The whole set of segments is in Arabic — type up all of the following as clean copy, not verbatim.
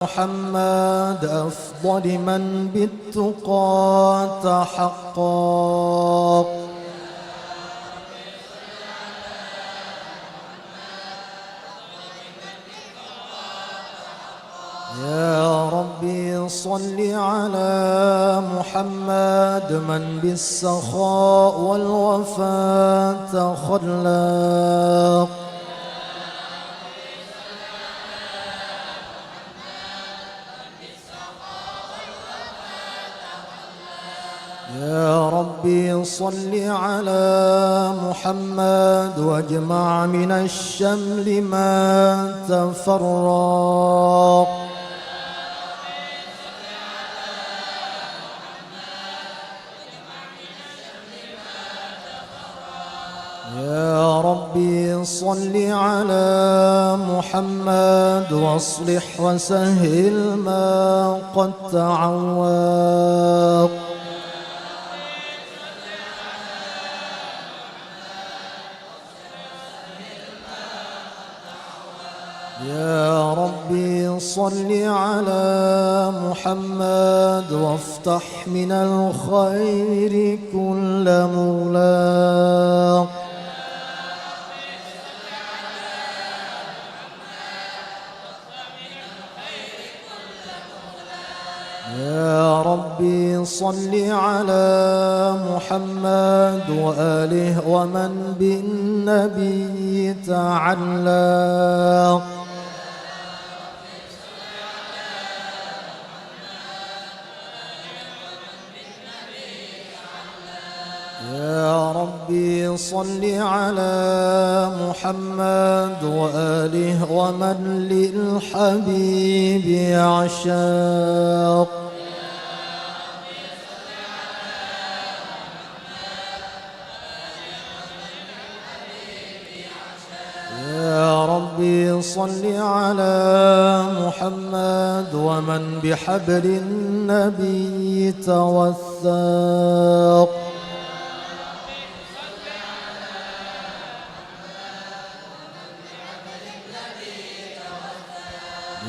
محمد أفضل من بالتقى تحقق. يا ربي صل على محمد من بالسخاء والوفاء تخلق. يا ربي صل على محمد واجمع من الشمل ما تفرق. يا ربي صل على محمد واصلح وسهل ما قد تعوق. يا ربي صل على محمد وافتح من الخير كل مغلاق. يا ربي صل على محمد وآله ومن بالنبي تعلق. يا ربي صل على محمد وآله ومن للحبيب يعشق. يا ربي صل على محمد ومن بحبل النبي توثق.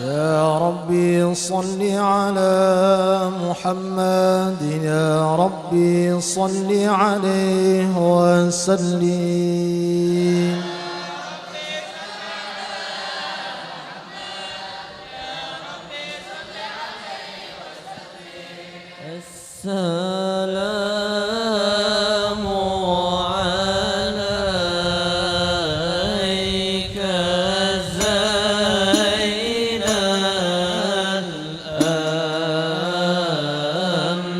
يا ربي صل على محمد يا ربي صل عليه وسلم. السلام عليك زين الأنبياء.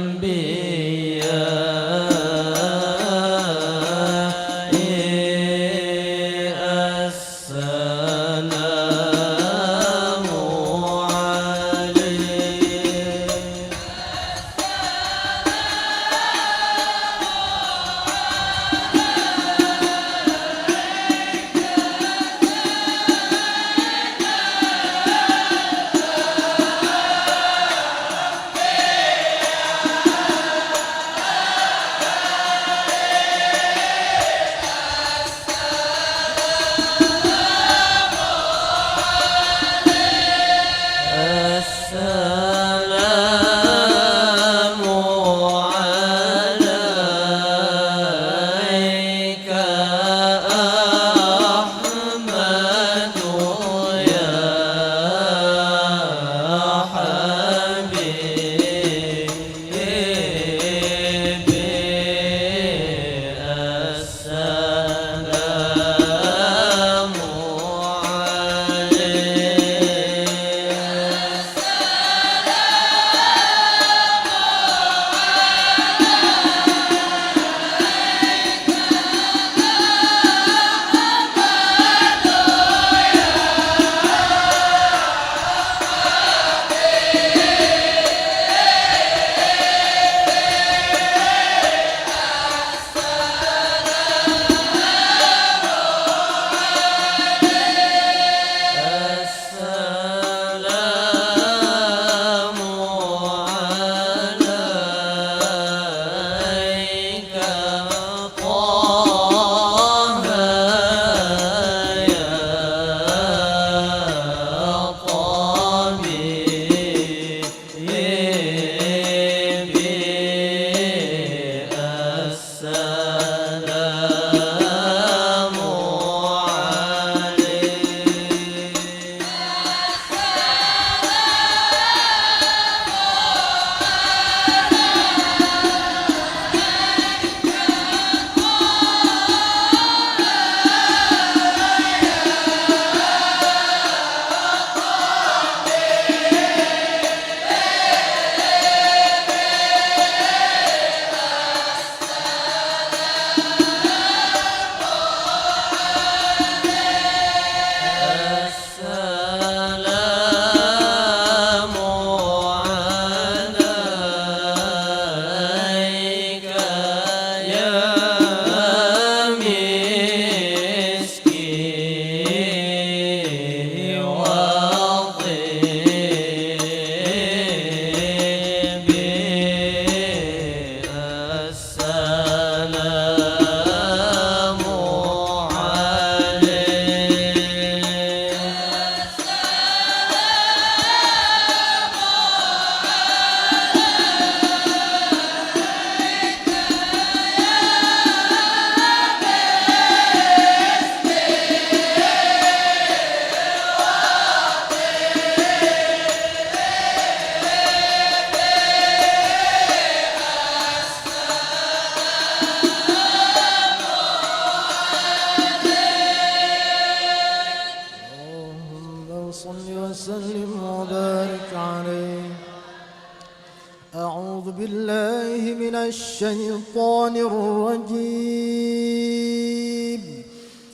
بالله من الشيطان الرجيم.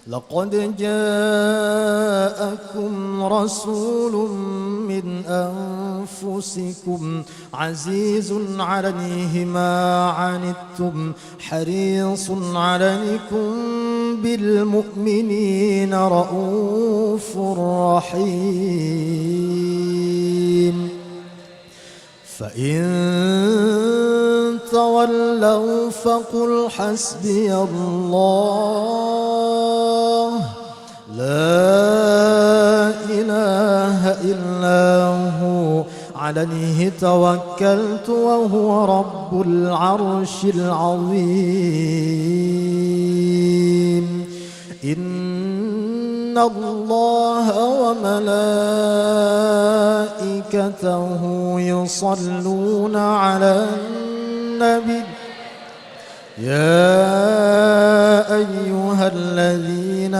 لقد جاءكم رسول من أنفسكم عزيز عليه ما عنتم حريص عليكم بالمؤمنين رؤوف رحيم. فإن تولوا فقل حسبي الله لا إله إلا هو عليه توكلت وهو رب العرش العظيم. إن الله وملائكته يصلون على النبي يا أيها الذين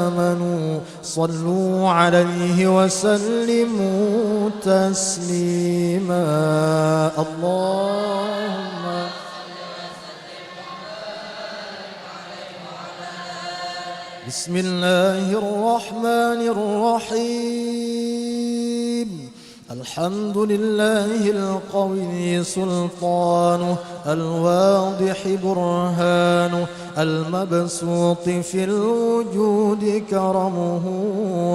آمنوا صلوا عليه وسلموا تسليما. اللهم بسم الله الرحمن الرحيم. الحمد لله القوي سلطانه الواضح برهانه المبسوط في الوجود كرمه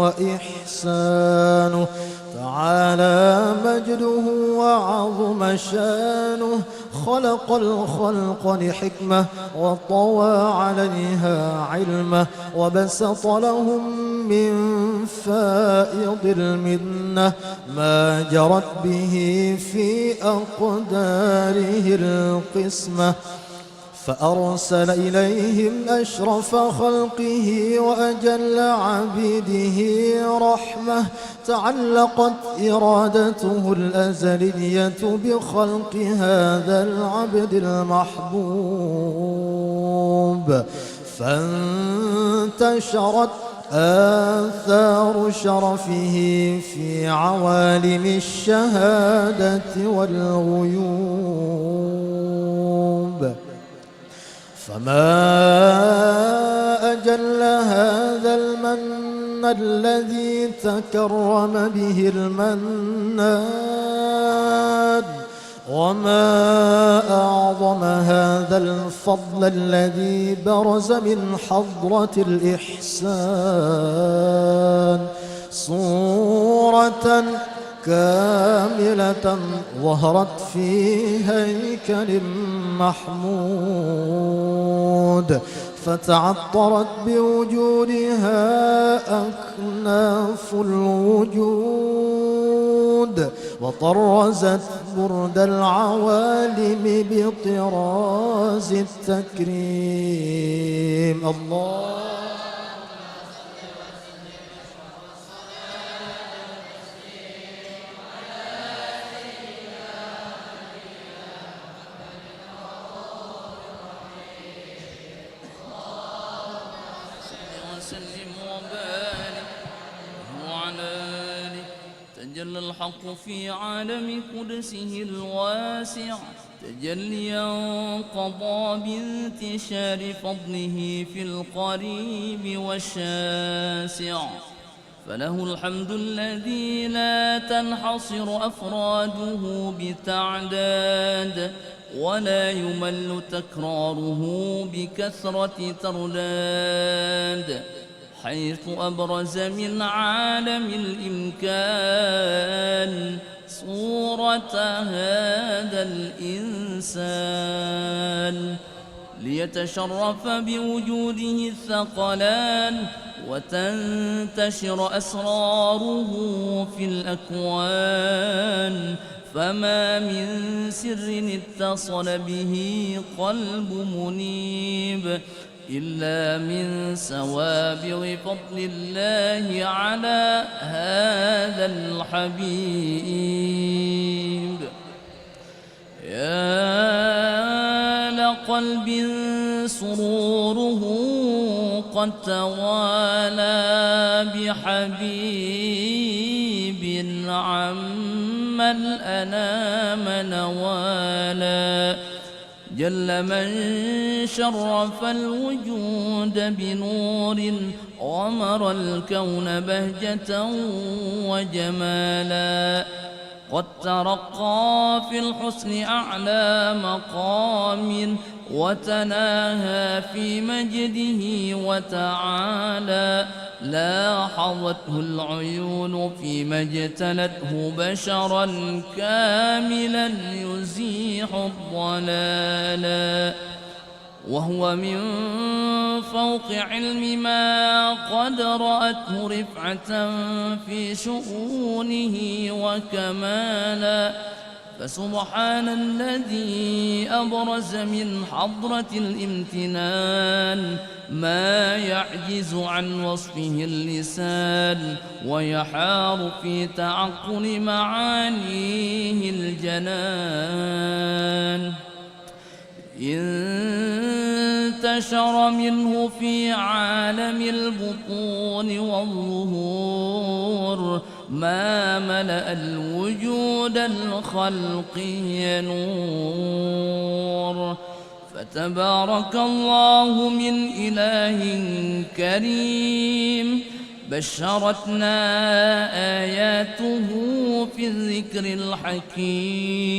وإحسانه تعالى مجده وعظم شانه. خلق الخلق لحكمة وطوى عليها علمه وبسط لهم من فائض المنة ما جرت به في أقداره القسمة. فأرسل إليهم أشرف خلقه وأجل عبيده رحمة تعلقت إرادته الأزلية بخلق هذا العبد المحبوب. فانتشرت آثار شرفه في عوالم الشهادة والغيوب. فما أجل هذا المن الذي تكرم به المنان وما أعظم هذا الفضل الذي برز من حضرة الإحسان. صورة كاملة ظهرت في هيكل محمود فتعطرت بوجودها أكناف الوجود وطرزت برد العوالم بطراز التكريم. الله تجلى الحق في عالم قدسه الواسع تجليا قضى بانتشار فضله في القريب والشاسع. فله الحمد الذي لا تنحصر أفراده بتعداد ولا يمل تكراره بكثرة ترداد حيث أبرز من عالم الإمكان صورة هذا الإنسان ليتشرف بوجوده الثقلان وتنتشر أسراره في الأكوان. فما من سر اتصل به قلب منيب إلا من سوابغ فضل الله على هذا الحبيب. يا لقلب سروره قد توالى بحبيب عم الأنام نوالا جل من شرف الوجود بنور غمر الكون بهجة وجمالا قد ترقى في الحسن أعلى مقام وتناهى في مجده وتعالى لاحظته العيون فيما اجتلته بشرا كاملا يزيح الضلالا وهو من فوق علم ما قد رأته رفعة في شؤونه وكمالا فسبحان الذي أبرز من حضرة الامتنان ما يعجز عن وصفه اللسان ويحار في تعقل معانيه الجنان انتشر منه في عالم البطون والظهور ما ملأ الوجود الخلقي نور فتبارك الله من إله كريم بشرتنا آياته في الذكر الحكيم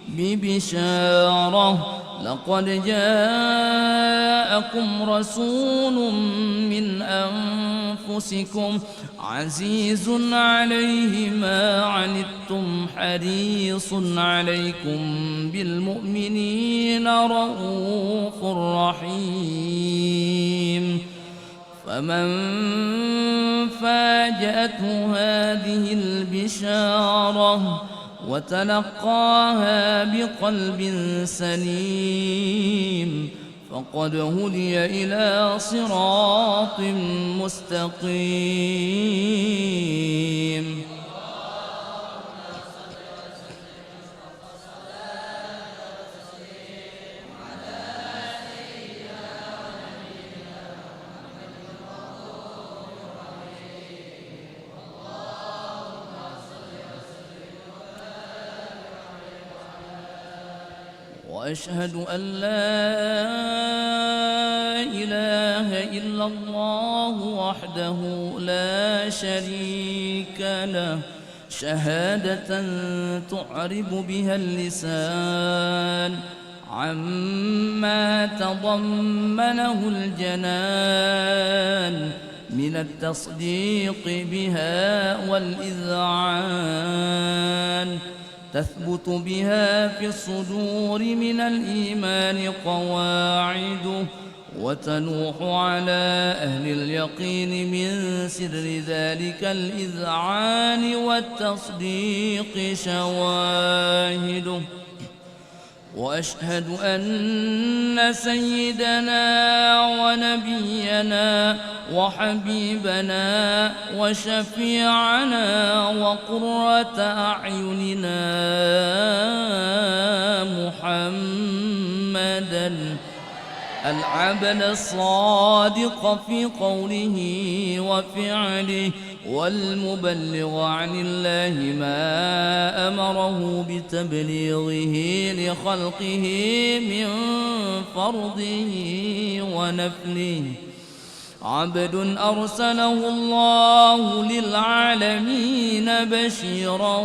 ببشارة لقد جاءكم رسول من أنفسكم عزيز عليه ما عنتم حريص عليكم بالمؤمنين رؤوف رحيم فمن فاجأته هذه البشارة وتلقاها بقلب سليم فقد هدي إلى صراط مستقيم وأشهد أن لا إله إلا الله وحده لا شريك له شهادة تعرب بها اللسان عما تضمنه الجنان من التصديق بها والإذعان تثبت بها في الصدور من الإيمان قواعده وتنوح على أهل اليقين من سر ذلك الإذعان والتصديق شواهده وأشهد أن سيدنا ونبينا وحبيبنا وشفيعنا وقرة أعيننا محمدًا العبد الصادق في قوله وفعله والمبلغ عن الله ما أمره بتبليغه لخلقه من فرضه ونفله عبد أرسله الله للعالمين بشيرا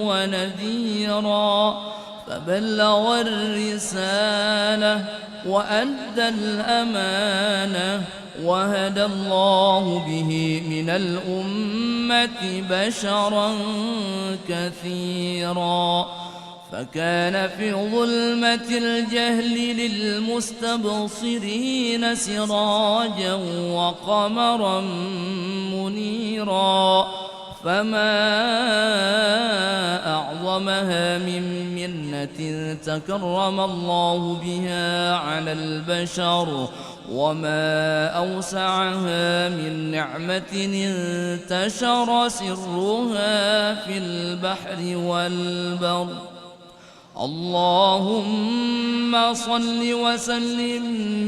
ونذيرا فبلغ الرسالة وأدى الأمانة وهدى الله به من الأمة بشرا كثيرا فكان في ظلمة الجهل للمستبصرين سراجا وقمرا منيرا فما أعظمها من منة تكرم الله بها على البشر وما أوسعها من نعمة انتشر سرها في البحر والبر اللهم صل وسلم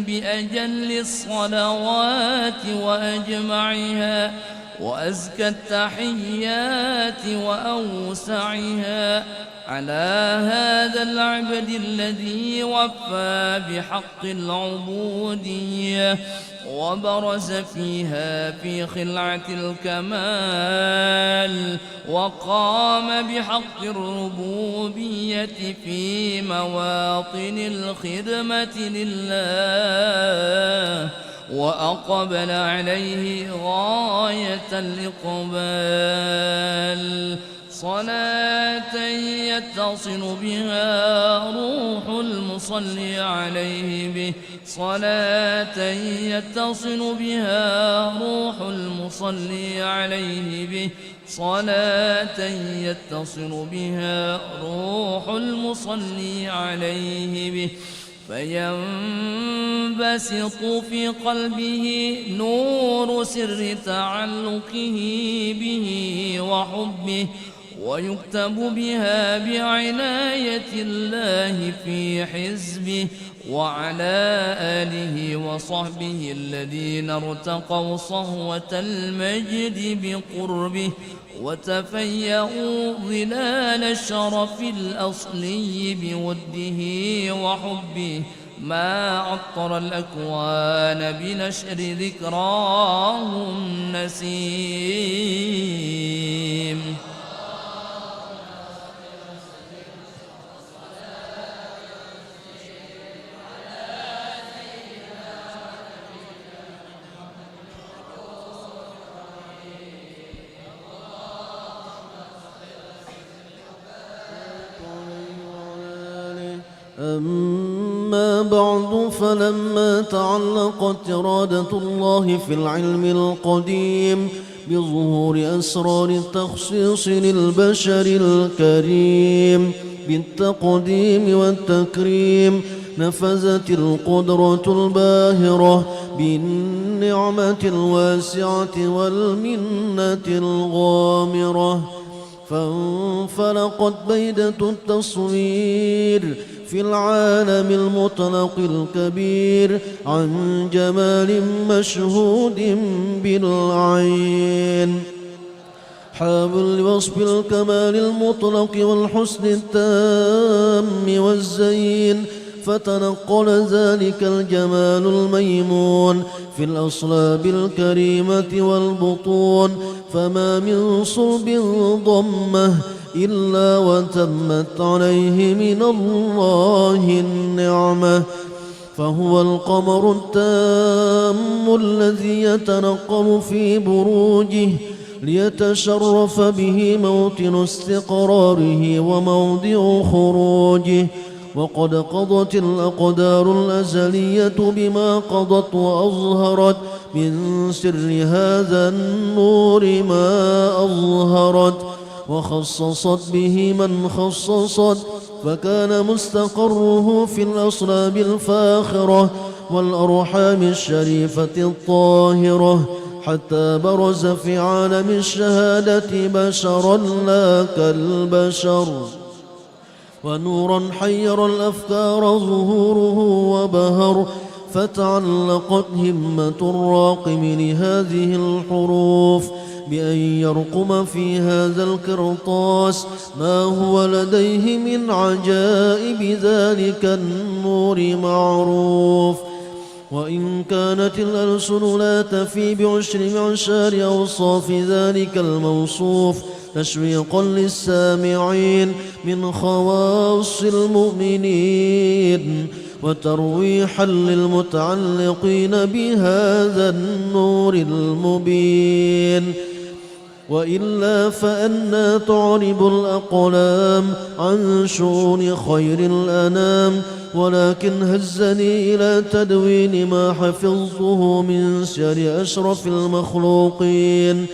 بأجل الصلوات وأجمعها وأزكى التحيات وأوسعها على هذا العبد الذي وفى بحق العبودية وبرز فيها في خلعة الكمال وقام بحق الربوبية في مواطن الخدمة لله وأقبل عليه غاية الإقبال صلاة يتصل بها روح المصلي عليه به صلاة يتصل بها روح المصلي عليه به صلاة يتصل بها روح المصلي عليه به فينبسط في قلبه نور سر تعلقه به وحبه ويكتب بها بعناية الله في حزبه وعلى آله وصحبه الذين ارتقوا صهوة المجد بقربه وتفيأوا ظلال الشرف الأصلي بوده وحبه ما عطر الأكوان بنشر ذكراه النسيم أما بعد فلما تعلقت إرادة الله في العلم القديم بظهور أسرار التخصيص للبشر الكريم بالتقديم والتكريم نفذت القدرة الباهرة بالنعمة الواسعة والمنة الغامرة فانفلقت بيدة التصوير في العالم المطلق الكبير عن جمال مشهود بالعين حامل لوصف الكمال المطلق والحسن التام والزين فتنقل ذلك الجمال الميمون في الأصلاب الكريمة والبطون فما من صلب ضمه إلا وتمت عليه من الله النعمة فهو القمر التام الذي يتنقل في بروجه ليتشرف به موطن استقراره وموضع خروجه وقد قضت الأقدار الأزلية بما قضت وأظهرت من سر هذا النور ما أظهرت وخصصت به من خصصت فكان مستقره في الأصلاب الفاخرة والأرحام الشريفة الطاهرة حتى برز في عالم الشهادة بشرا لا كالبشر ونورا حير الأفكار ظهوره وبهر فتعلقت همة الراقم لهذه الحروف بأن يرقم في هذا القرطاس ما هو لديه من عجائب ذلك النور معروف وإن كانت الألسن لا تفي بعشر معشار أوصاف ذلك الموصوف تشويقا للسامعين من خواص المؤمنين وترويحا للمتعلقين بهذا النور المبين وإلا فأنى تعرب الأقلام عن شؤون خير الأنام ولكن هزني إلى تدوين ما حفظته من سير أشرف المخلوقين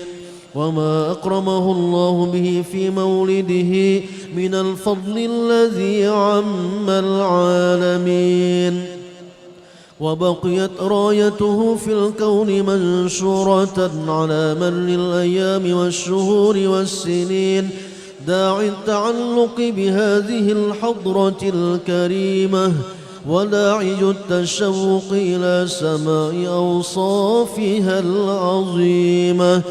وما أكرمه الله به في مولده من الفضل الذي عم العالمين وبقيت رايته في الكون منشورة على مر الأيام والشهور والسنين داعي التعلق بهذه الحضرة الكريمة وداعي التشوق إلى سماع أوصافها العظيمة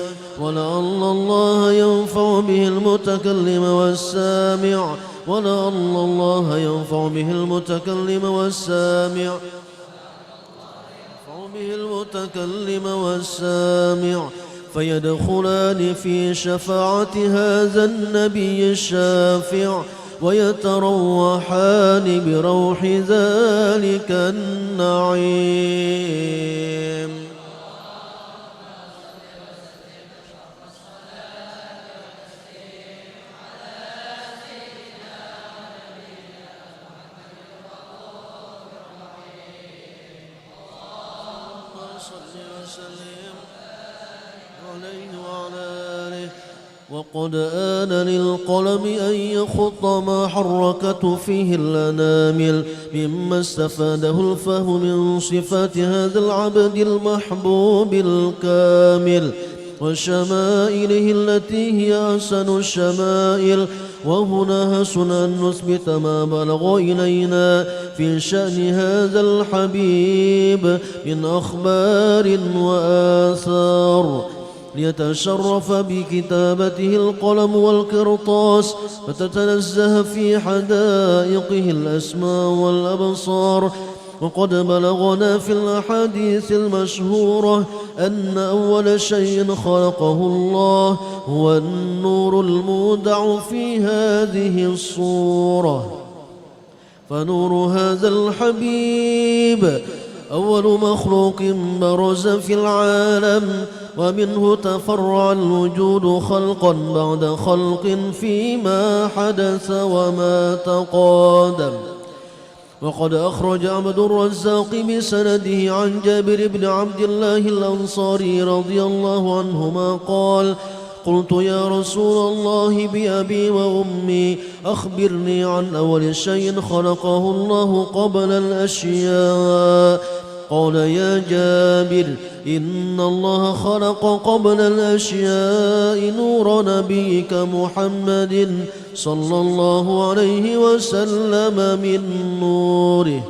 ولعل الله ينفع به المتكلم والسامع ولعل الله ينفع به المتكلم والسامع فيدخلان في شفاعة هذا النبي الشافع ويتروحان بروح ذلك النعيم. وقد آن للقلم أن يخط ما حركت فيه الأنامل مما استفاده الفهم من صفات هذا العبد المحبوب الكامل وشمائله التي هي أحسن الشمائل. وهنا حسن أن نثبت ما بلغ إلينا في شأن هذا الحبيب من أخبار وآثار ليتشرف بكتابته القلم والقرطاس فتتنزه في حدائقه الأسماء والأبصار. وقد بلغنا في الأحاديث المشهورة أن أول شيء خلقه الله هو النور المودع في هذه الصورة. فنور هذا الحبيب أول مخلوق برز في العالم ومنه تفرع الوجود خلقا بعد خلق فيما حدث وما تقادم. وقد أخرج عبد الرزاق بسنده عن جابر بن عبد الله الأنصاري رضي الله عنهما قال: قلت يا رسول الله بأبي وأمي أخبرني عن أول شيء خلقه الله قبل الأشياء. قال: يا جابر إن الله خلق قبل الأشياء نور نبيك محمد صلى الله عليه وسلم من نوره.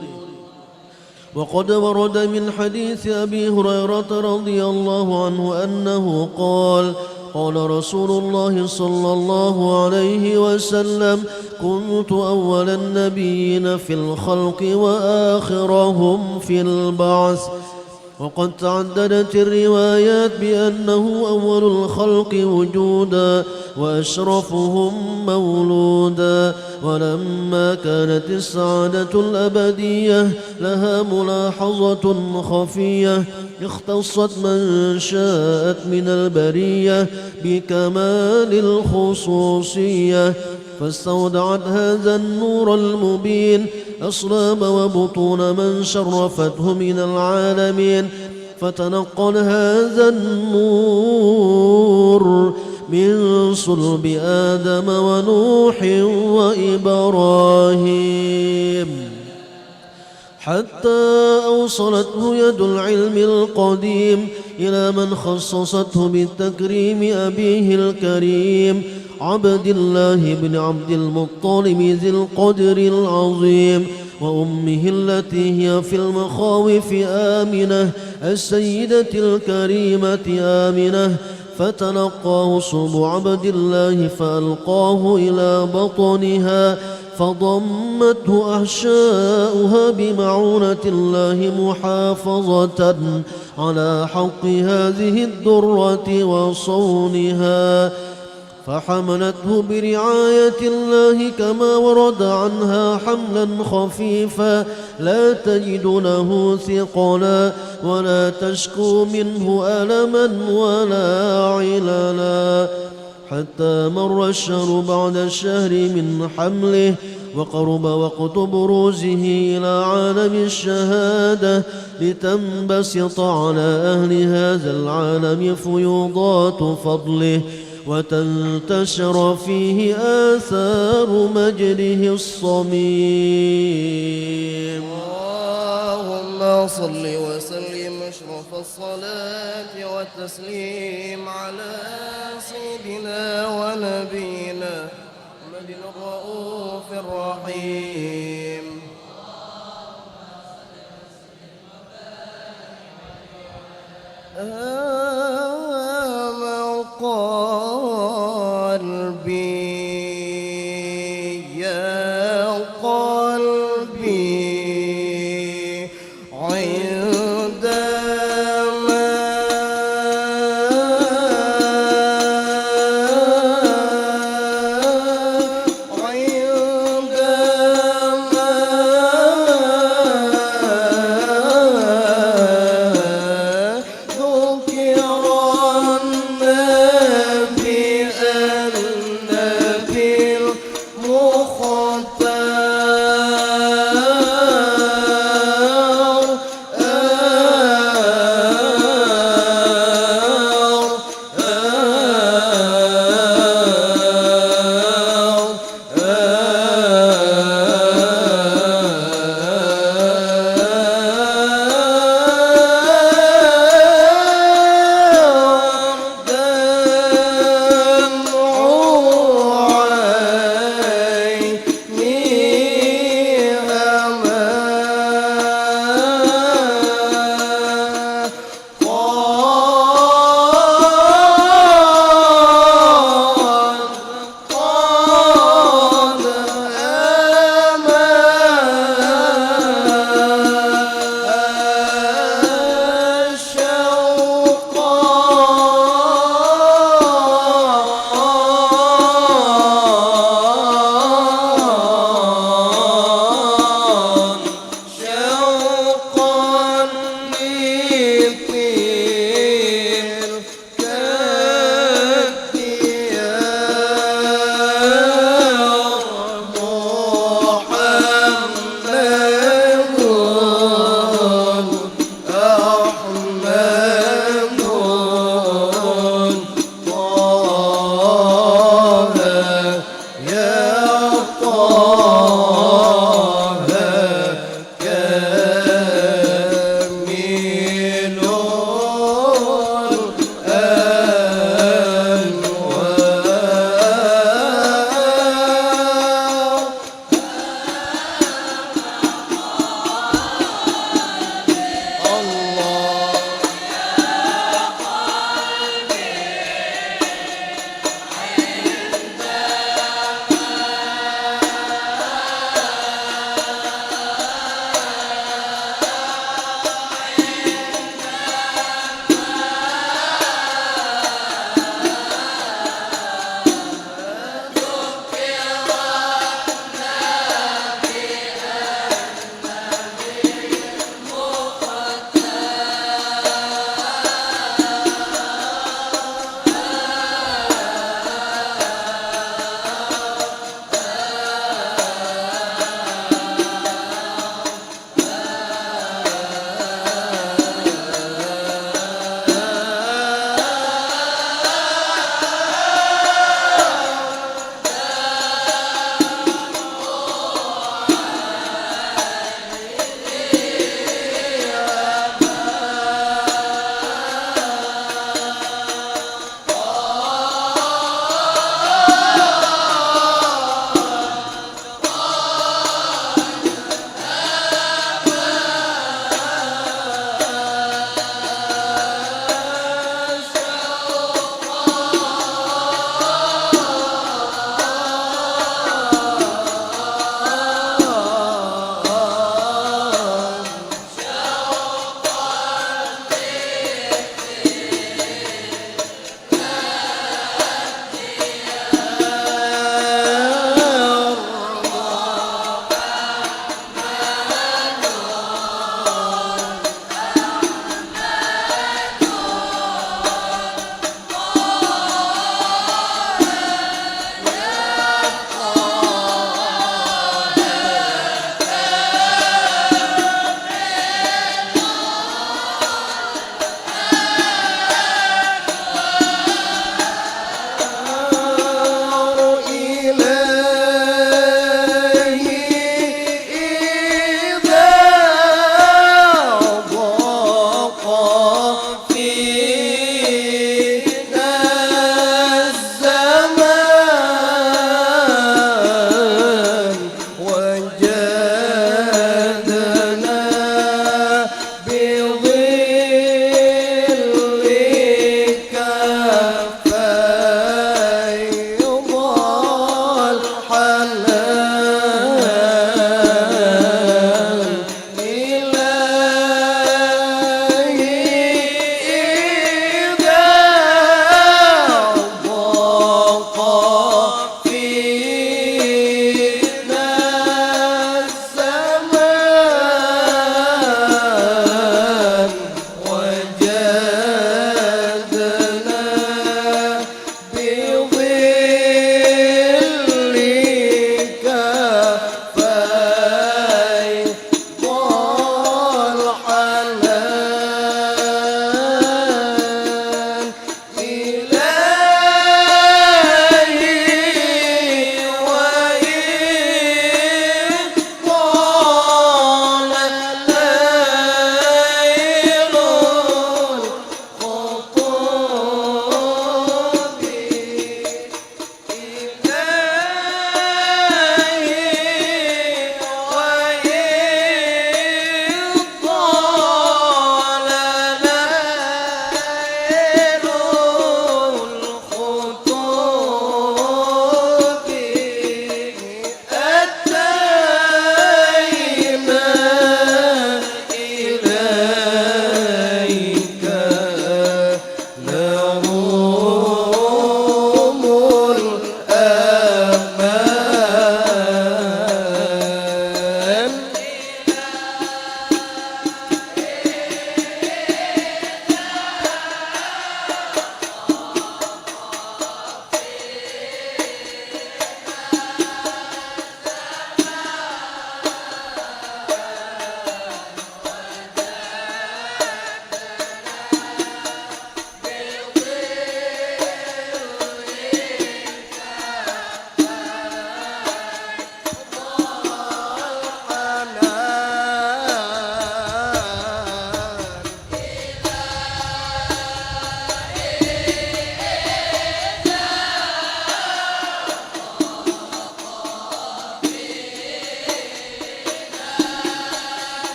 وقد ورد من حديث أبي هريرة رضي الله عنه أنه قال: قال رسول الله صلى الله عليه وسلم: كنت أول النبيين في الخلق وآخرهم في البعث. وقد تعددت الروايات بأنه أول الخلق وجودا وأشرفهم مولودا. ولما كانت السعادة الأبدية لها ملاحظة خفية اختصت من شاءت من البرية بكمال الخصوصية فاستودعت هذا النور المبين أصلاب وبطون من شرفته من العالمين. فتنقل هذا النور من صلب آدم ونوح وإبراهيم حتى أوصلته يد العلم القديم إلى من خصصته بالتكريم أبيه الكريم عبد الله بن عبد المطلب ذي القدر العظيم، وأمه التي هي في المخاوف آمنة السيدة الكريمة آمنة. فتلقاه صلب عبد الله فألقاه إلى بطنها فضمته أحشاؤها بمعونة الله محافظة على حق هذه الدرة وصونها، فحملته برعاية الله كما ورد عنها حملا خفيفا لا تجد له ثقلا ولا تشكو منه ألما ولا عللا، حتى مر الشهر بعد الشهر من حمله وقرب وقت بروزه إلى عالم الشهادة لتنبسط على أهل هذا العالم فيوضات فضله وتنتشر فيه آثار مجده الصميم. اللهم صل وسلم أشرف الصلاة والتسليم على سيدنا ونبينا محمد الرؤوف الرحيم.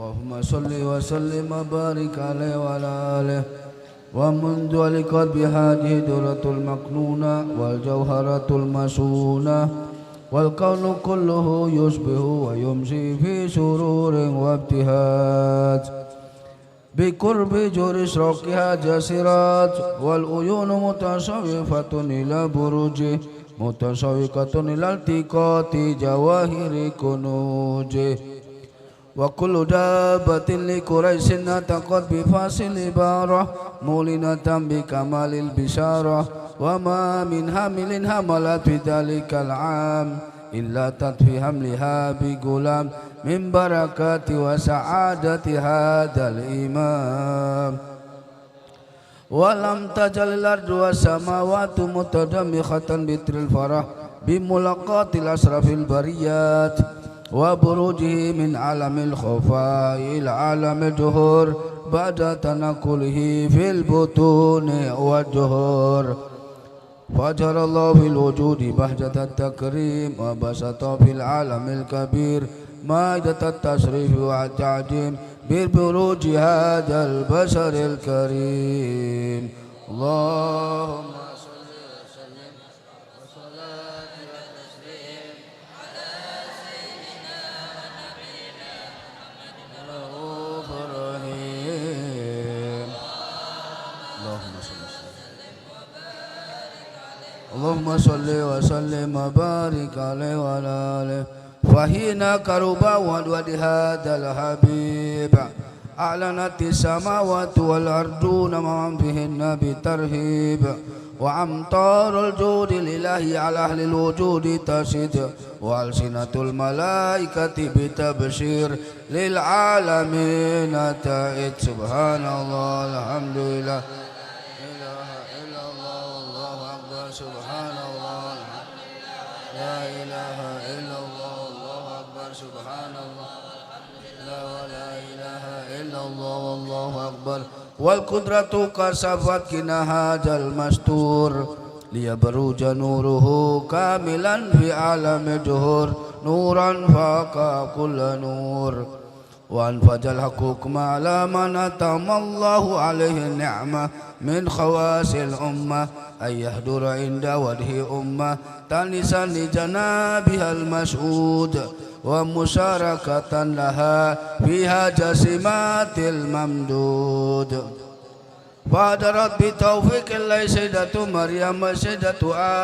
اللهم صل وسلم وبارك عليه وعلى آله ومنذ لقد بهذه الدرة المكنونة والجوهرة المسونة والكون كله يصبح ويمسي في سرور وابتهاج بقرب جور إشراقها جاسرات والعيون متشوفة إلى برجه متشوقة إلى التقاط جواهر كنوجه وكل دابة لقريش نطقت بفاصل عبارة مولنة بكمال البشارة وما من حامل حملت في ذلك العام إلا تطفي حملها بغلام من بركات وسعادة هذا الإمام ولم تزل الأرض والسماوات متدمخة بتر الفرح بملاقاة الأشرف البريات وبروجه من عالم الخفاء إلى عالم الظهور بعد تنقله في البطون والجهور فجر الله في الوجود بهجة التكريم وبسط في العالم الكبير مائدة التشريف والتعظيم ببروج هذا البشر الكريم اللهم صل وسلم وصلاة وتسليم على سيدنا ونبينا محمد الرؤوف الرحيم اللهم صل وسلم وبارك عليه وعلى آله فحين قرب وجود هذا الحبيب أعلنت السماوات والأرضون ومن فيهن بترهيب وأمطار الجود لله على أهل الوجود تشد وألسنة الملائكة بتبشير للعالمين تائت سبحان الله الحمد لله إله إلا الله والله أكبر سبحان الله لا إله إلا الله والله أكبر سبحان الله لا ولا إله إلا الله والله أكبر والقدرة كسفت كنا هذا المستور ليبرج نوره كاملا في عالم الجهور نورا فاق كل نور وأنفذ الحقوق على من أتم الله عليه النعمة من خواص الأمة أن يحضر عند وجه أمة تانسا لجنابها المشهود ومشاركة لها فيها جسمات الممدود فادرت بتوفيق الله سيدة مريم سيدة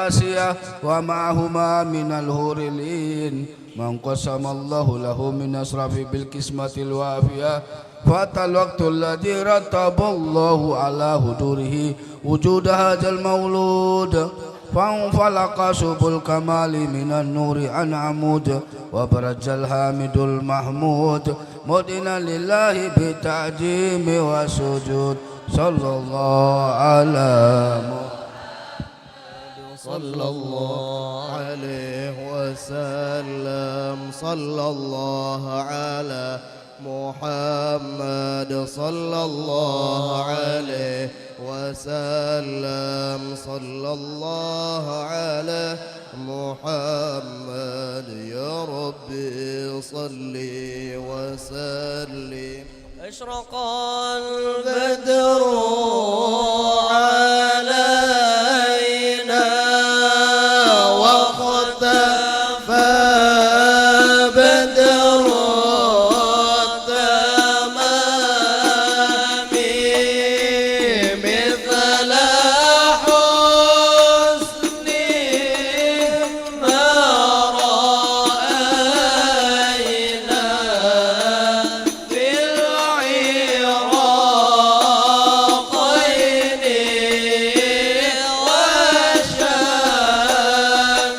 آسيا ومعهما من الهور العين من قسم الله له من أشرف بالقسمة الوافية فأتى الوقت الذي رتب الله على حضوره وجود هذا المولود فانفلق سبل الكمال من النور عن عمود وبرج الحامد المحمود مدنا لله بالتعظيم والسجود صلى الله على صلى الله عليه وسلم صلى الله على محمد صلى الله عليه وسلم صلى الله على محمد يا ربي صل وسلم أشرق البدر علينا واختفى بدر التمام مثل حسن ما رأينا في العراقين والشام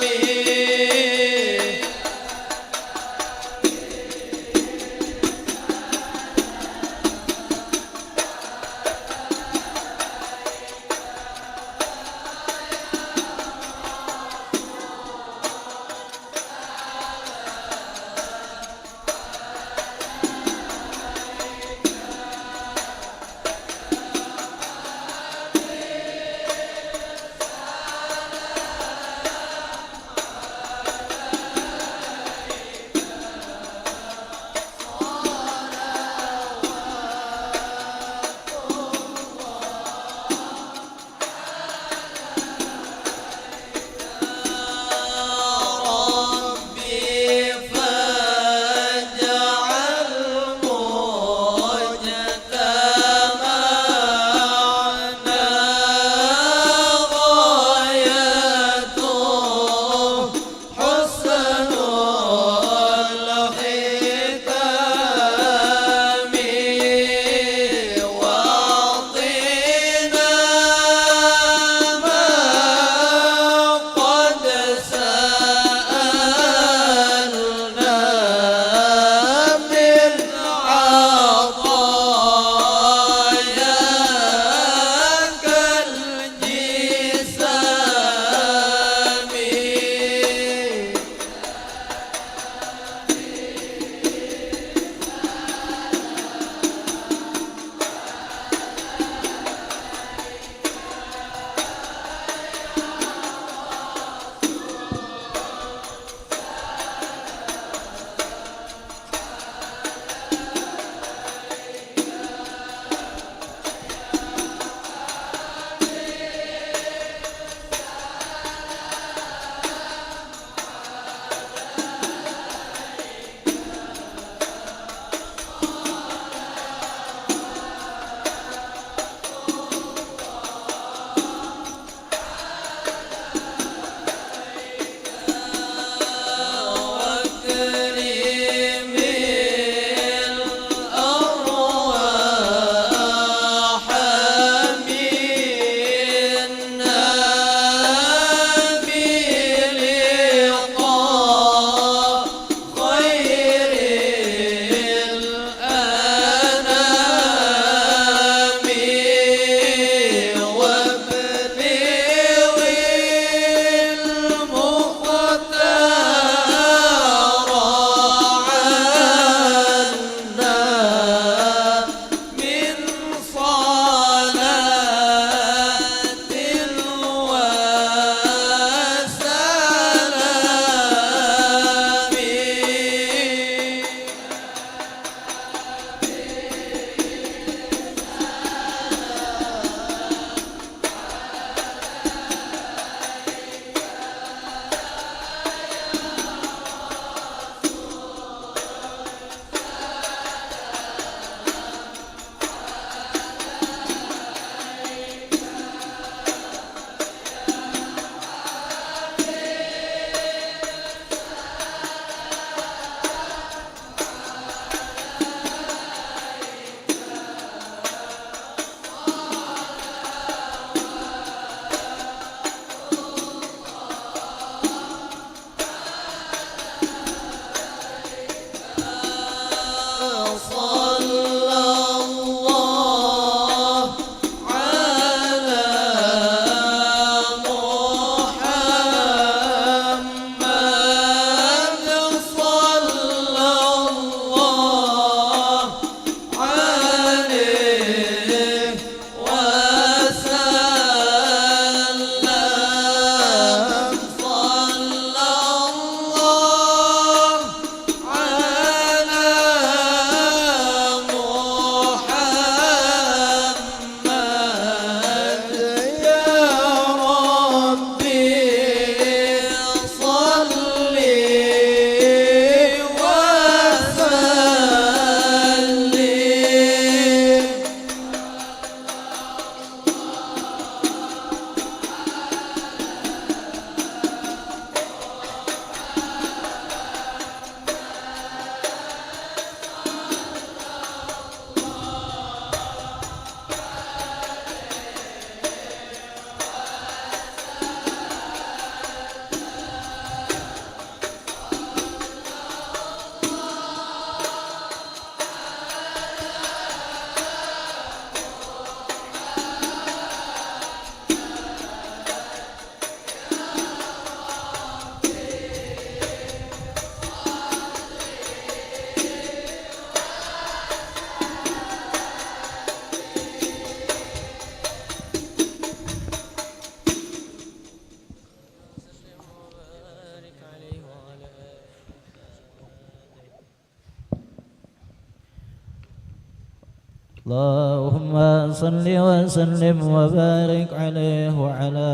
اللهم صل وسلم وبارك عليه وعلى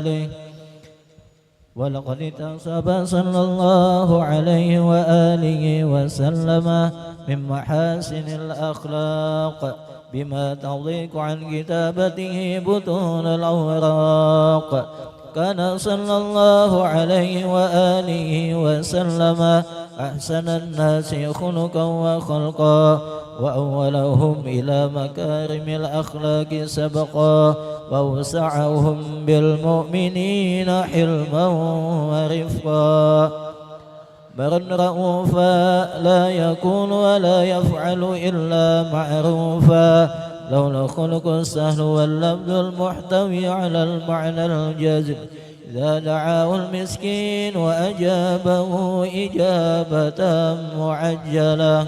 آله. ولقد اتصب صلى الله عليه وآله وسلم من محاسن الأخلاق بما تضيق عن كتابته بطون الأوراق. كان صلى الله عليه وآله وسلم أحسن الناس خلقا وخلقا وأولهم إلى مكارم الأخلاق سبقا وأوسعهم بالمؤمنين حلما ورفقا. برا رؤوفا لا يكون ولا يفعل إلا معروفا. له الخلق السهل واللفظ المحتوي على المعنى الجازم إذا دعاه المسكين وأجابه إجابة معجلة.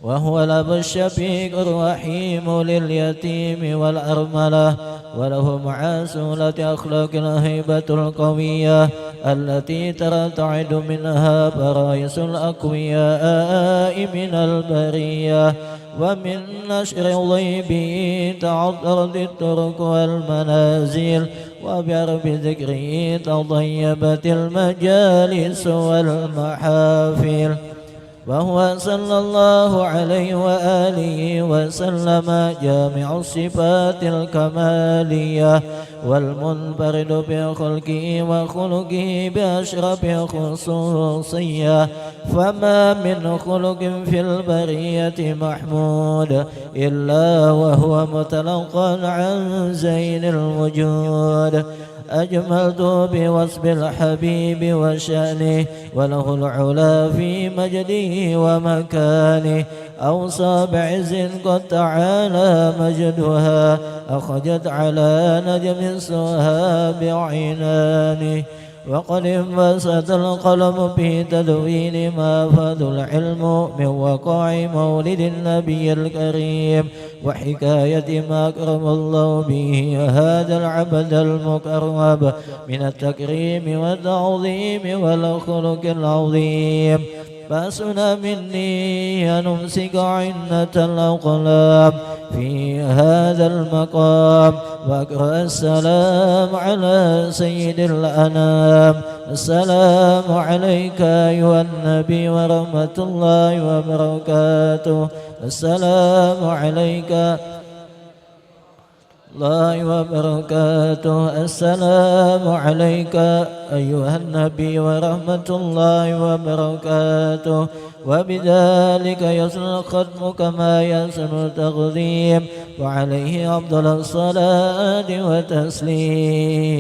وهو الأب الشفيق الرحيم لليتيم والأرملة. وله مع سهولة أخلاق الهيبة القوية التي ترتعد منها برايس الأقوياء من البرية. ومن نشر ضيبه تعطرت الطرق والمنازل وبعرف ذكره تضيبت المجالس والمحافل. وهو صلى الله عليه وآله وسلم جامع الصفات الكمالية والمنفرد بخلقه وخلقه بأشرف خصوصية. فما من خلق في البرية محمود إلا وهو متلقى عن زين الوجود. أجملت بوصف الحبيب وشأنه وله العلا في مجده ومكانه. أوصى بعز قد تعالى مجدها أخجت على نجم السها بعنانه. وقد انبسط القلم في تدوين ما فاد العلم من وقع مولد النبي الكريم وحكاية ما أكرم الله به هذا العبد المقرب من التكريم والتعظيم والخلق العظيم. فاسنا مني أن أمسك عنة الأقلام في هذا المقام وأقرأ السلام على سيد الأنام. السلام عليك أيها النبي ورحمة الله وبركاته. السلام عليك الله وبركاته. السلام عليك أيها النبي ورحمة الله وبركاته. وبذلك يصل الختم كما يصل التقديم وعليه أفضل الصلاة وتسليم.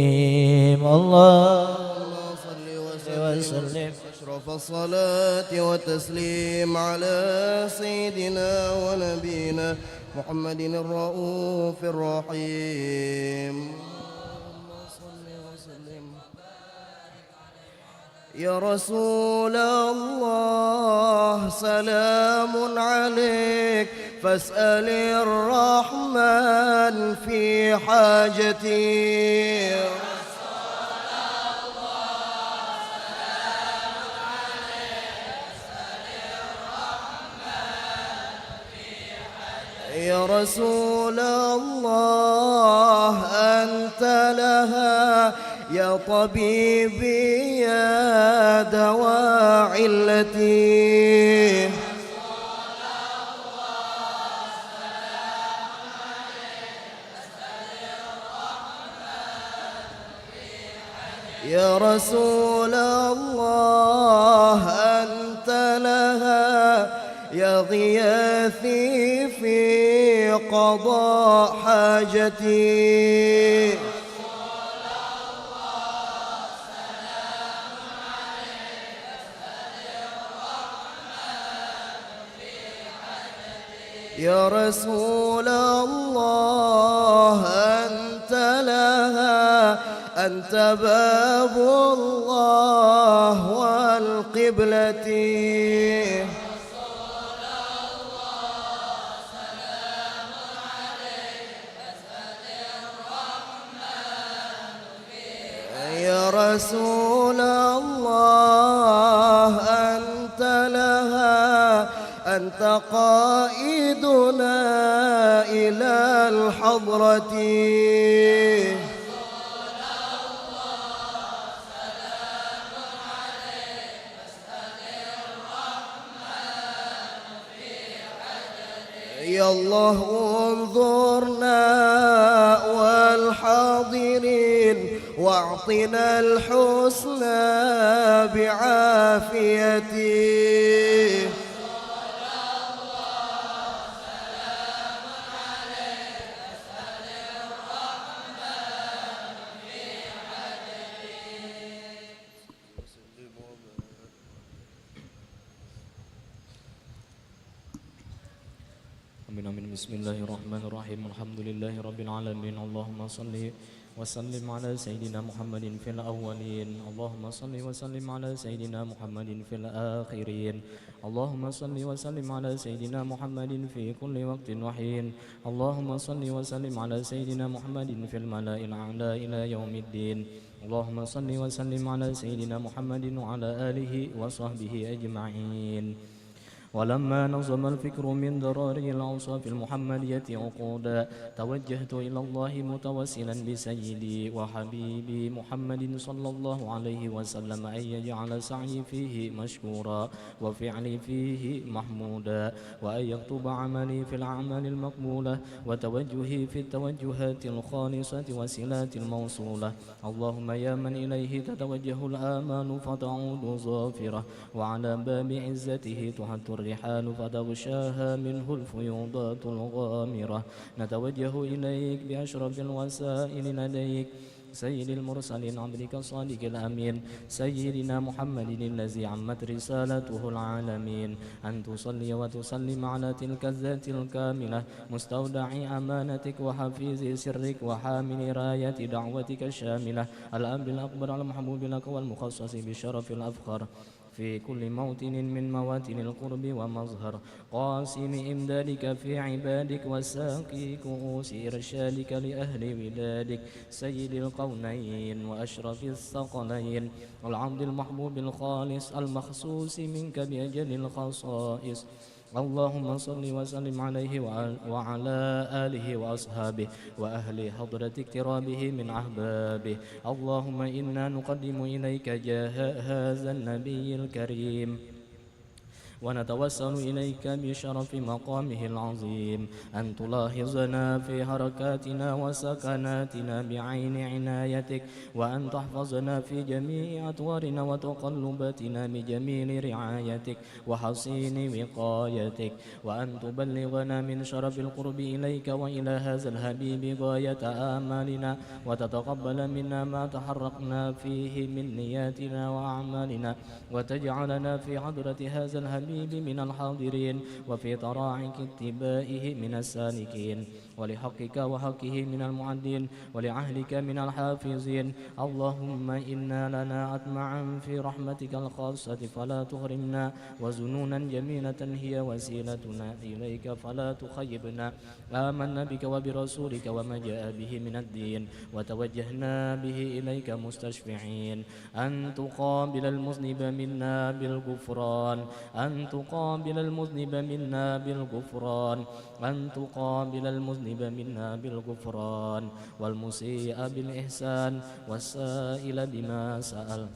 اللهم صل وسلم أشرف الصلاة والتسليم على سيدنا ونبينا محمد الرؤوف الرحيم. يا رسول الله سلام عليك فاسأل الرحمن في حاجتي. يا رسول الله أنت لها يا طبيبي يا دواعي التي. يا رسول الله أنت لها يا غياثي في قضاء حاجتي. يا رسول الله أنت لها أنت باب الله والقبلة. يا رسول الله أنت لها أنت أنت قائدنا إلى الحضرة يا الله انظرنا والحاضرين واعطنا الحسنى بعافيته Amin amin bismillahirrahmanirrahim alhamdulillahi rabbil alamin Allahumma salli wa sallim ala sayyidina Muhammadin fil awwalin Allahumma salli wa sallim ala sayyidina Muhammadin fil akhirin Allahumma salli wa sallim ala sayyidina Muhammadin fi kulli waqtin wa hin Allahumma salli wa sallim ala sayyidina Muhammadin fil mala'il a'la ila yaumiddin Allahumma salli wa sallim ala sayyidina Muhammadin wa ala alihi wa sahbihi ajma'in ولما نظم الفكر من ضرار الأوصاف المحمدية عقودا توجهت إلى الله متوسلا بسيدي وحبيبي محمد صلى الله عليه وسلم أن يجعل سعي فيه مشكورا وفعلي فيه محمودا وأن يكتب عملي في الأعمال المقبولة وتوجهي في التوجهات الخالصة وسلات الموصولة اللهم يا من إليه تتوجه الآمال فتعود ظافرة وعلى باب عزته تحت الرحال فتغشاها منه الفيوضات الغامرة نتوجه إليك بأشرف الوسائل لديك سيد المرسلين عبدك الصادق الأمين سيدنا محمد الذي عمت رسالته العالمين أن تصلي وتسلم على تلك الذات الكاملة مستودع أمانتك وحفيظ سرك وحامل راية دعوتك الشاملة الأب الأكبر المحبوب لك والمخصص بشرف الأفخر في كل موطن من مواطن القرب ومظهر قاسم إمدادك في عبادك وساقي كؤوس إرشادك لأهل ودادك سيد القونين وأشرف الثقلين العبد المحبوب الخالص المخصوص منك بأجل الخصائص اللهم صل وسلم عليه وعلى آله وأصحابه وأهل حضرة اقترابه من أحبابه اللهم إنا نقدم إليك جاه هذا النبي الكريم ونتوسل إليك بشرف مقامه العظيم أن تلاحظنا في حركاتنا وسكناتنا بعين عنايتك وأن تحفظنا في جميع أطوارنا وتقلباتنا بجميل رعايتك وحصين وقايتك وأن تبلغنا من شرف القرب إليك وإلى هذا الحبيب غاية آمالنا وتتقبل منا ما تحرقنا فيه من نياتنا وأعمالنا وتجعلنا في حضرة هذا الحبيب من الحاضرين وفي طراعك اتبائه من السالكين ولحقك وحقه من المعدين ولعهدك من الحافظين اللهم إنا لنا أطمعا في رحمتك الخاصة فلا تغرمنا وزنونا جميلة هي وسيلتنا إليك فلا تخيبنا آمنا بك وبرسولك وما جاء به من الدين وتوجهنا به إليك مستشفعين أن تقابل المذنب منا بالغفران أن تقابل المذنب منا بالغفران أن تقابل المذنب منا بالغفران والمسيء بالإحسان والسائل بما سأل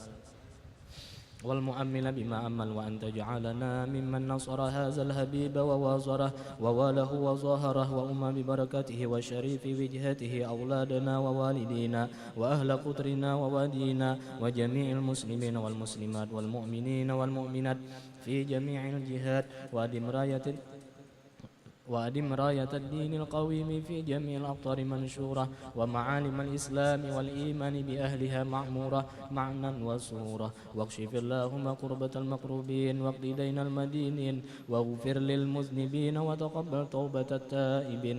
والمؤمل بما أمل وأن تجعلنا ممن نصر هذا الحبيب ووازره وواله وظاهره وأم ببركته وشريف وجهته أولادنا ووالدينا وأهل قطرنا ووادينا وجميع المسلمين والمسلمات والمؤمنين والمؤمنات في جميع الجهات وأدم راية الدين القويم في جميع الأقطار منشورة ومعالم الإسلام والإيمان بأهلها معمورة معنى وصورة واكشف اللهم قربة المقروبين واقض دين المدينين واغفر للمذنبين وتقبل توبة التائبين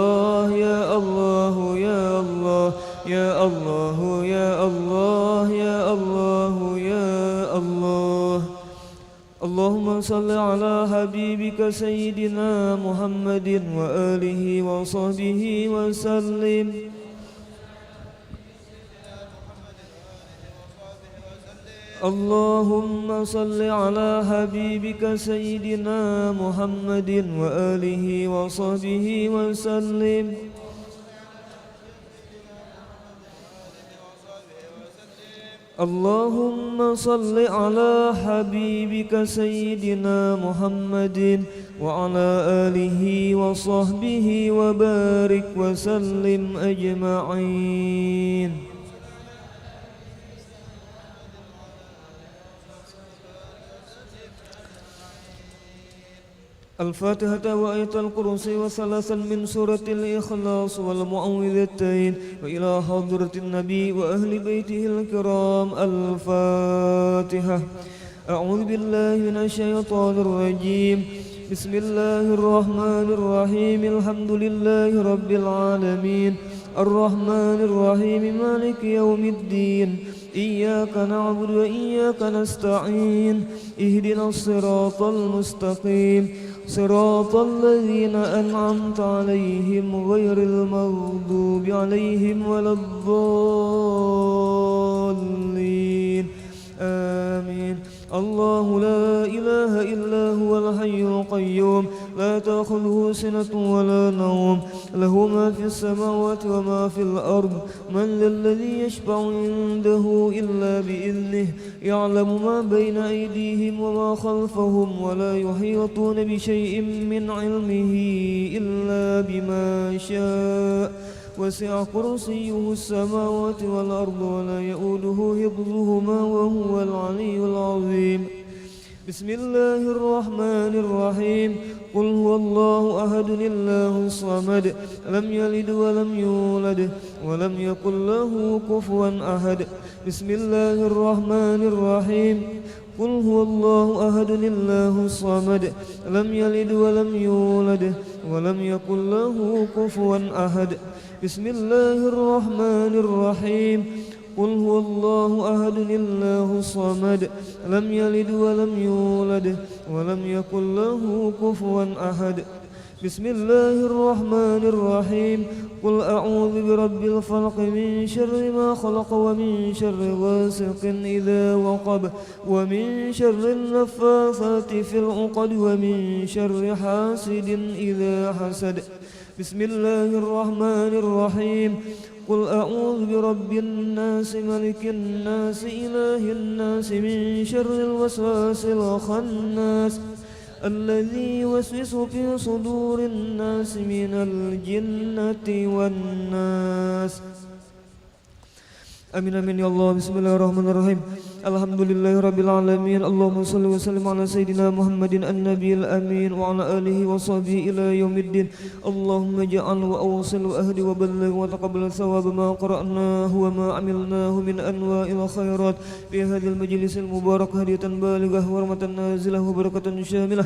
الله اللهم صل على حبيبك سيدنا محمد وآله وصحبه وسلم اللهم صل على حبيبك سيدنا محمد وآله وصحبه وسلم اللهم صل على حبيبك سيدنا محمد وعلى آله وصحبه وبارك وسلم أجمعين الفاتحة وآية الكرسي وثلاثا من سورة الإخلاص والمعوذتين وإلى حضرة النبي وأهل بيته الكرام الفاتحة أعوذ بالله من الشيطان الرجيم بسم الله الرحمن الرحيم الحمد لله رب العالمين الرحمن الرحيم مالك يوم الدين إياك نعبد وإياك نستعين اهدنا الصراط المستقيم صراط الذين أنعمت عليهم غير المغضوب عليهم ولا الضالين آمين الله لا إله إلا هو الحي القيوم لا تأخذه سنة ولا نوم له ما في السماوات وما في الأرض من ذا الذي يشفع عنده إلا بإذنه يعلم ما بين أيديهم وما خلفهم ولا يحيطون بشيء من علمه إلا بما شاء وسع كرسيه السماوات والأرض ولا يؤوده حفظهما وهو العلي العظيم بسم الله الرحمن الرحيم قل هو الله أحد الله الصمد لم يلد ولم يولد ولم يكن له كفوا أحد بسم الله الرحمن الرحيم قل هو الله أحد الله الصمد لم يلد ولم يولد ولم يكن له كفوا أحد بسم الله الرحمن الرحيم قل هو الله أحد الله الصمد لم يلد ولم يولد ولم يكن له كفوا أحد بسم الله الرحمن الرحيم قل أعوذ برب الفلق من شر ما خلق ومن شر غاسق إذا وقب ومن شر النفاثات في العقد ومن شر حاسد إذا حسد بسم الله الرحمن الرحيم قل أعوذ برب الناس ملك الناس إله الناس من شر الوسواس الخناس الذي يوسوس في صدور الناس من الجنة والناس آمين آمين يا الله بسم الله الرحمن الرحيم الحمد لله رب العالمين اللهم صل وسلم على سيدنا محمد النبي الأمين وعلى آله وصحبه إلى يوم الدين اللهم اجعل وأوصل وأهد وبلغ وتقبل ثواب ما قرأناه وما عملناه من أنواع الخيرات في هذا المجلس المبارك هدية بالغة ورحمة نازلة وبركة شاملة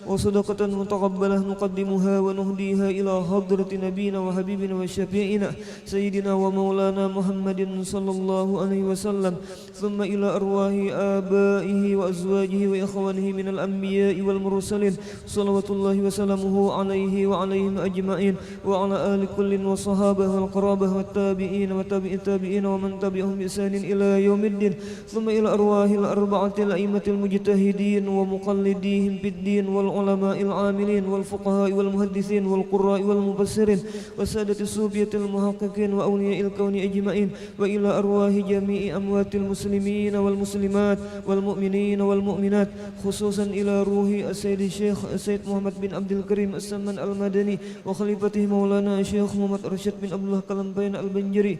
وصدقة متقبلة نقدمها ونهديها إلى حضرة نبينا وحبيبنا وشفيعنا سيدنا ومولانا محمد صلى الله عليه وسلم ثم إلى أرواح آبائه وأزواجه وإخوانه من الأنبياء والمرسلين صلوات الله وسلامه عليه وعليهم أجمعين وعلى آل كل والصحابة والقرابة والتابعين وتابع التابعين ومن تبعهم بإحسان إلى يوم الدين ثم إلى أرواح الأربعة الأئمة المجتهدين ومقلديهم في الدين والعلماء العاملين والفقهاء والمحدثين والقراء والمفسرين والسادة الصوفية المحققين وأولياء الكون أجمعين وإلى أرواح جميع أموات المسلمين والمسلمات والمؤمنين والمؤمنات خصوصا إلى روح السيد الشيخ السيد محمد بن عبد الكريم السمن المدني وخليفته مولانا الشيخ محمد رشيد بن عبد الله كلمبين البنجري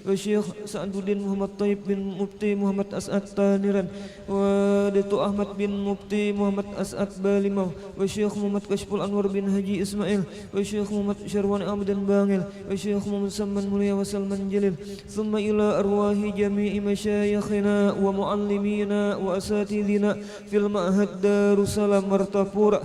والشيخ سعد الدين محمد طيب بن مفتي محمد أسعد تانيران ودتو أحمد بن مفتي محمد أسعد بالمو والشيخ محمد كشف الأنور بن حجي إسماعيل والشيخ محمد شروان أبدن بانغل والشيخ محمد سمن مليا وسلمان جليل ثم إلى أرواح جميع مشايخنا ومعلمينا وأساتذنا في المعهد دار السلام مرتفورة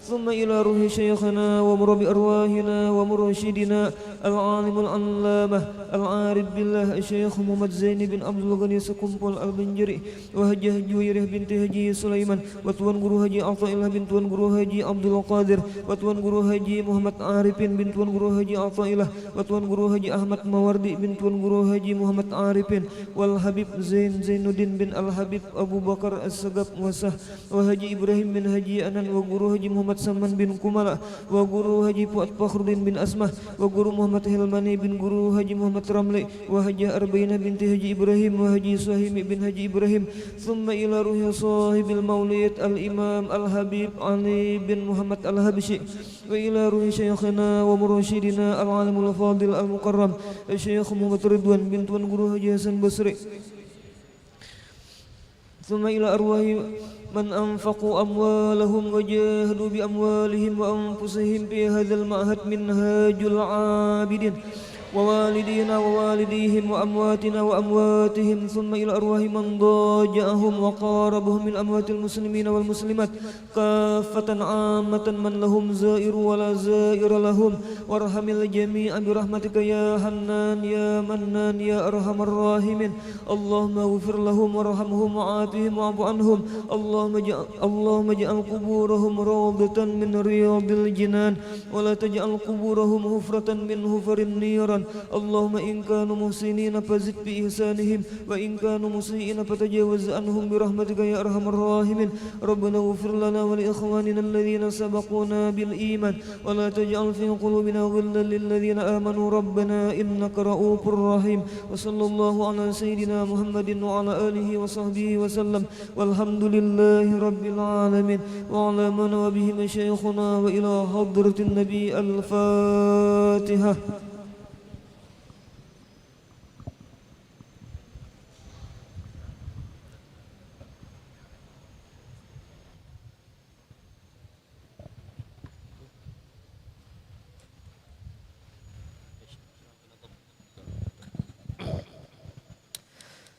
ثم إلى روح شيخنا ومربي أرواحنا ومرشدنا العالم العلامة العارف بالله الشيخ محمد زين بن عبد الغني سكمبل البنجري وهجه جويره بنت هجي سليمان وتوان guru haji Athaillah bin tuan guru haji Abdul Qadir wa tuan guru haji Muhammad Arifin bin tuan guru haji Athaillah wa tuan guru haji Ahmad Mawardi bin tuan guru haji Muhammad Arifin wal Habib Zainuddin bin Al Habib Abu Bakar As-Sagab Wasah wa haji Ibrahim bin Haji Anan wa guru haji Muhammad Saman bin Kumala wa guru haji Fuad Fakhruddin bin Asmah wa guru Muhammad Hilmani bin guru haji Muhammad Ramli wa haji Arba'ina binti haji Ibrahim wa haji Suhaimi bin haji Ibrahim thumma ila ruhi sahibil maulid al-imam al-habib Ali bin Muhammad al-Habsyi wa ila ruhi syekhina wa mursyidina al-alimul fadil al-mukarram Syekh Muhammad Ridwan bin tuan guru haji Hasan Basri thumma ila arwahi man anfaqu amwalahum wa jahadu bi amwalihim wa anfusihim fi hadzal ma'had minhajul abidin ووالدينا ووالديهم وأمواتنا وأمواتهم ثم إلى أرواح من ضاجعهم وقاربهم من أموات المسلمين والمسلمات كافة عامة من لهم زائر ولا زائر لهم وارحم الجميع برحمتك يا حنان يا منان يا أرحم الراحمين اللهم اغفر لهم وارحمهم وعافهم واعف عنهم اللهم اجعل قبورهم روضة من رياض الجنان ولا تجعل قبورهم حفرة من حفر النيران اللهم إن كانوا محسنين فزد بإحسانهم وإن كانوا مسيئين فتجاوز عنهم برحمتك يا أرحم الراحمين ربنا اغفر لنا ولإخواننا الذين سبقونا بالإيمان ولا تجعل في قلوبنا غلا للذين آمنوا ربنا إنك رؤوف رحيم وصلى الله على سيدنا محمد وعلى آله وصحبه وسلم والحمد لله رب العالمين وعلى من وبهم شيخنا وإلى حضرة النبي الفاتحة.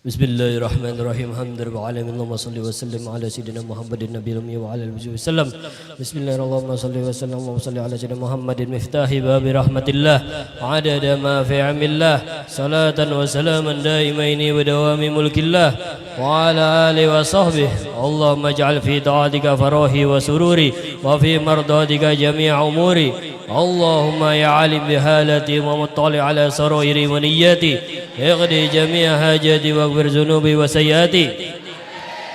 بسم الله الرحمن الرحيم الحمد لله رب العالمين اللهم صل وسلم على سيدنا محمد النبي الأمي وعلى آله وسلم بسم الله اللهم صل وسلم اللهم صل على سيدنا محمد مفتاح باب رحمة الله عدد ما في علم الله صلاة وسلاما دائمين ودوام ملك الله وعلى آله وصحبه اللهم اجعل في طاعتك فروحي وسروري وفي مرضاتك جميع أموري اللهم يا عالم بحالتي ومطلع على سرائري ونياتي اغني جميع حاجاتي واغفر ذنوبي وسيئاتي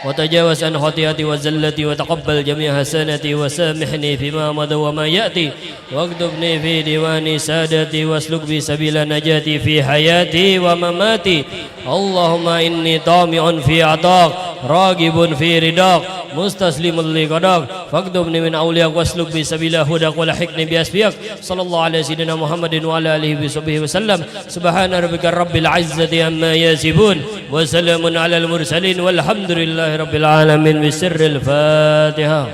وتجاوز عن خطيئتي وزلتي وتقبل جميع حسناتي وسامحني فيما مضى وما يأتي واكتبني في ديوان سادتي واسلك بي سبيل نجاتي في حياتي ومماتي اللهم إني طامع في عطاك راغب في رضاك مستسلم لقضاك فاكتبني من أولياءك واسلك بي سبيل هداك ولحقني بأسفياك صلى الله على سيدنا محمد وعلى آله وصحبه وسلم سبحان ربك رب العزة عما يصفون وسلام على المرسلين والحمد لله رب العالمين بسر الفاتحة.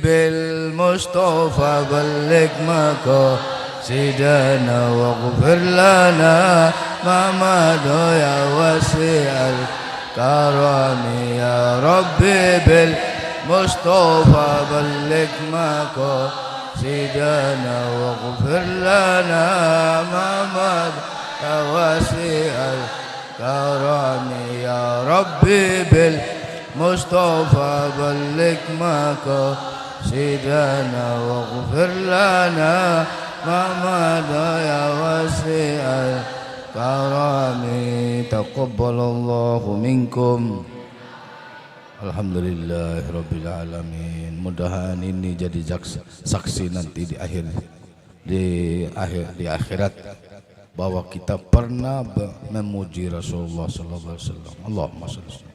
بالمصطفى بلغ مقاصدنا واغفر لنا ما مضى يا واسع الكرم يا ربي بالمصطفى بلغ مقاصدنا واغفر لنا ما مضى يا واسع الكرم يا ربي بالمصطفى بلغ مقاصدنا واغفر لنا ما مضى يا واسع الكرم تقبل الله منكم. Alhamdulillahirrabbilalamin. Mudahan ini jadi saksi nanti di akhirat bahwa kita pernah memuji Rasulullah sallallahu alaihi wasallam. Allahumma shalli